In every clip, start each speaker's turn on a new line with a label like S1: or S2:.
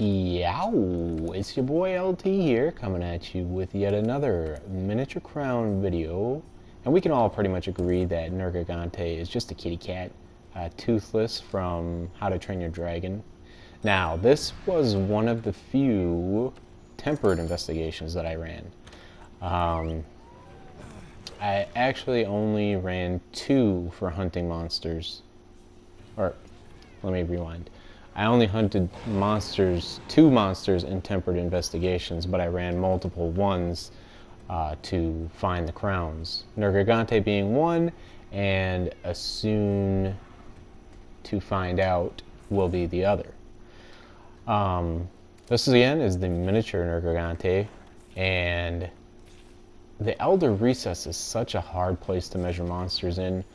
S1: Yow! It's your boy LT here, coming at you with yet another miniature crown video. And we can all pretty much agree that Nergigante is just a kitty cat, toothless from How to Train Your Dragon. Now, this was one of the few tempered investigations that I ran. I actually only ran 2 for hunting monsters. Or, let me rewind. I only hunted two monsters in tempered investigations, but I ran multiple ones to find the crowns. Nergigante being one, and a soon to find out will be the other. This again is the miniature Nergigante, and the Elder Recess is such a hard place to measure monsters in.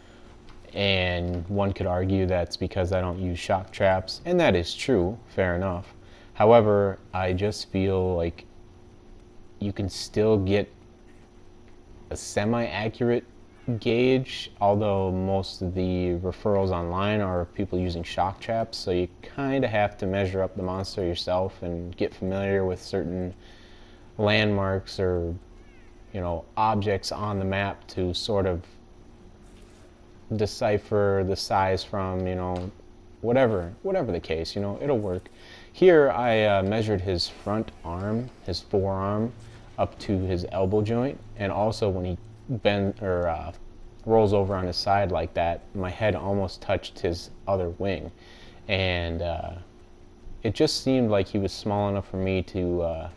S1: And one could argue that's because I don't use shock traps, and that is true, fair enough. However, I just feel like you can still get a semi-accurate gauge, although most of the referrals online are people using shock traps, so you kind of have to measure up the monster yourself and get familiar with certain landmarks or, objects on the map to sort of decipher the size from, whatever the case, it'll work. Here I measured his front arm, his forearm, up to his elbow joint, and also when he rolls over on his side like that, my head almost touched his other wing, and it just seemed like he was small enough for me to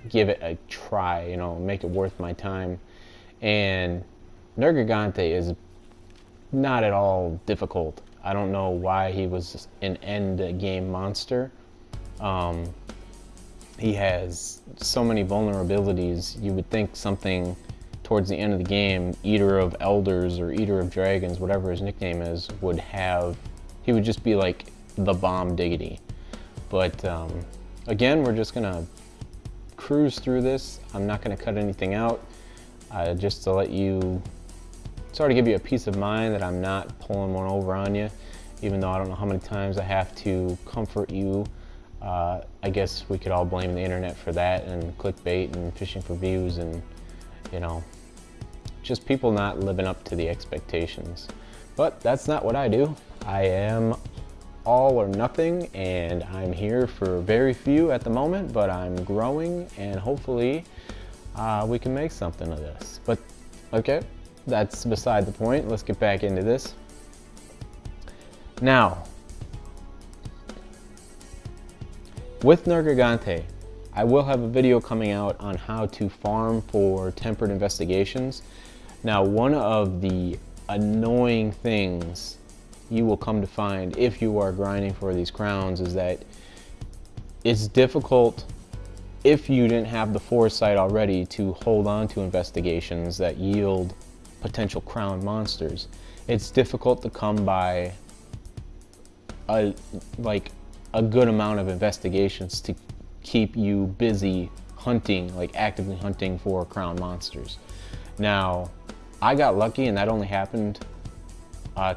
S1: give it a try, make it worth my time. And Nergigante is not at all difficult. I don't know why he was an end game monster. He has so many vulnerabilities. You would think something towards the end of the game, Eater of Elders or Eater of Dragons, whatever his nickname is, he would just be like the bomb diggity. But again, we're just gonna cruise through this. I'm not gonna cut anything out, just to let you sort of give you a peace of mind that I'm not pulling one over on you, even though I don't know how many times I have to comfort you. I guess we could all blame the internet for that, and clickbait and fishing for views, and just people not living up to the expectations. But that's not what I do. I am all or nothing, and I'm here for very few at the moment, but I'm growing, and hopefully we can make something of this. But okay, that's beside the point. Let's get back into this. Now, with Nergigante, I will have a video coming out on how to farm for tempered investigations. Now, one of the annoying things you will come to find if you are grinding for these crowns is that it's difficult, if you didn't have the foresight already, to hold on to investigations that yield potential crown monsters. It's difficult to come by a good amount of investigations to keep you busy hunting, actively hunting for crown monsters. Now, I got lucky, and that only happened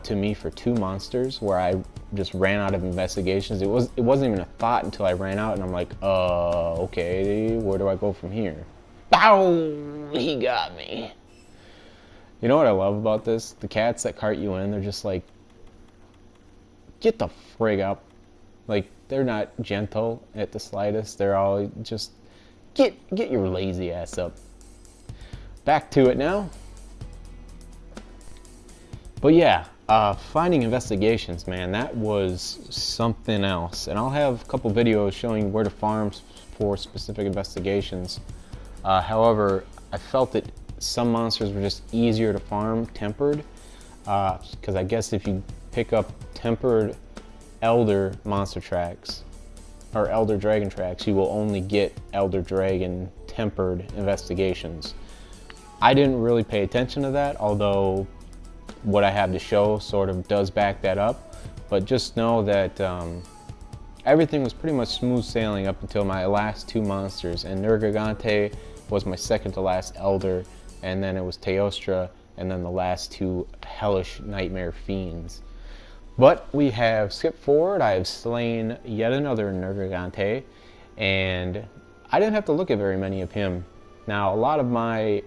S1: to me for 2 monsters where I just ran out of investigations. It wasn't even a thought until I ran out, and I'm like, okay, where do I go from here? Bow! He got me. You know what I love about this? The cats that cart you in, they're just like, get the frig up. They're not gentle at the slightest. They're all just, get your lazy ass up. Back to it now. But yeah, finding investigations, man, that was something else. And I'll have a couple videos showing you where to farm for specific investigations. However, I felt that some monsters were just easier to farm tempered, because I guess if you pick up tempered Elder monster tracks or Elder Dragon tracks, you will only get Elder Dragon tempered investigations. I didn't really pay attention to that, although what I have to show sort of does back that up. But just know that everything was pretty much smooth sailing up until my last 2 monsters, and Nergigante was my second to last Elder, and then it was Teostra, and then the last 2 hellish nightmare fiends. But we have skipped forward. I have slain yet another Nergigante, and I didn't have to look at very many of him. Now, a lot of my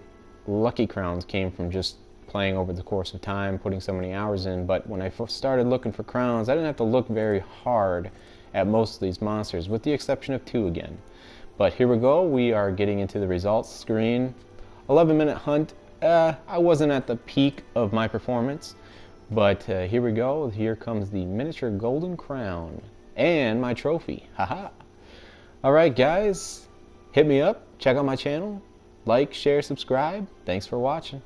S1: lucky crowns came from just playing over the course of time, putting so many hours in, but when I first started looking for crowns, I didn't have to look very hard at most of these monsters, with the exception of 2 again. But here we go, we are getting into the results screen. 11-minute hunt. I wasn't at the peak of my performance, but here we go. Here comes the miniature golden crown and my trophy. Haha. Alright guys, hit me up, check out my channel, like, share, subscribe. Thanks for watching.